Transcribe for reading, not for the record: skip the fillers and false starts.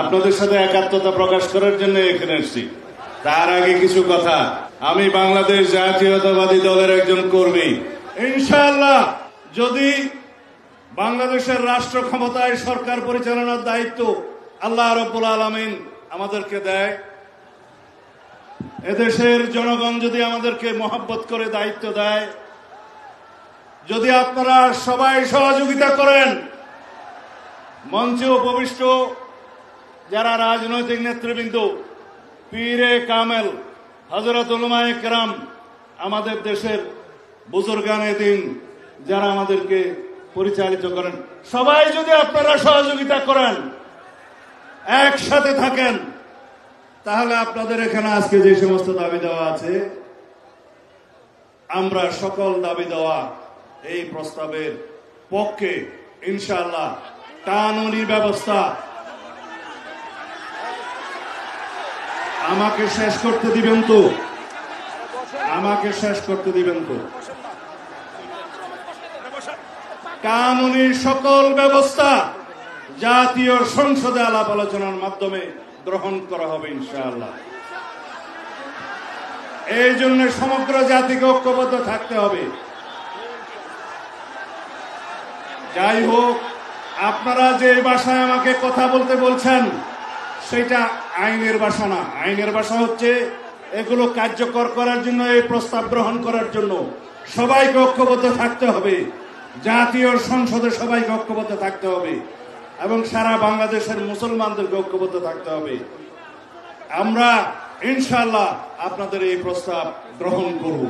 আপনাদের সাথে একাত্মতা প্রকাশ করার জন্য এখানে এসেছি। তার আগে কিছু কথা, আমি বাংলাদেশ জাতীয়তাবাদী দলের একজন কর্মী। ইনশাআল্লাহ যদি বাংলাদেশের রাষ্ট্র ক্ষমতায় সরকার পরিচালনার দায়িত্ব আল্লাহ রাব্বুল আলামিন আমাদেরকে দেয়, এদেশের জনগণ যদি আমাদেরকে মহব্বত করে দায়িত্ব দেয়, যদি আপনারা সবাই সহযোগিতা করেন, মঞ্চে উপবিষ্ট যারা রাজনৈতিক নেতৃবৃন্দ, পীরে কামেল, হযরত উলামায়ে কেরাম, আমাদের দেশের বুজুর্গানে দিন যারা আমাদেরকে পরিচালিত করেন, সবাই যদি আপনারা সহযোগিতা করেন, একসাথে থাকেন, তাহলে আপনাদের এখানে আজকে যে সমস্ত দাবি দেওয়া আছে, আমরা সকল দাবি দেওয়া এই প্রস্তাবের পক্ষে ইনশাআল্লাহ। কানুনি ব্যবস্থা, আমাকে শেষ করতে দিবেন তো, আমাকে শেষ করতে দিবেন তো। কানুনি সকল ব্যবস্থা জাতীয় সংসদে আলাপ আলোচনার মাধ্যমে গ্রহণ করা হবে ইনশাআল্লাহ। এই জন্য সমগ্র জাতিকে ঐক্যবদ্ধ থাকতে হবে। যাই হোক, আপনারা যে ভাষায় আমাকে কথা বলতে বলছেন সেটা আইনের ভাষা না। আইনের ভাষা হচ্ছে এগুলো কার্যকর করার জন্য, এই প্রস্তাব গ্রহণ করার জন্য সবাইকে ঐক্যবদ্ধ থাকতে হবে, জাতীয় সংসদে সবাইকে ঐক্যবদ্ধ থাকতে হবে এবং সারা বাংলাদেশের মুসলমানদেরকে ঐক্যবদ্ধ থাকতে হবে। আমরা ইনশাআল্লাহ আপনাদের এই প্রস্তাব গ্রহণ করব।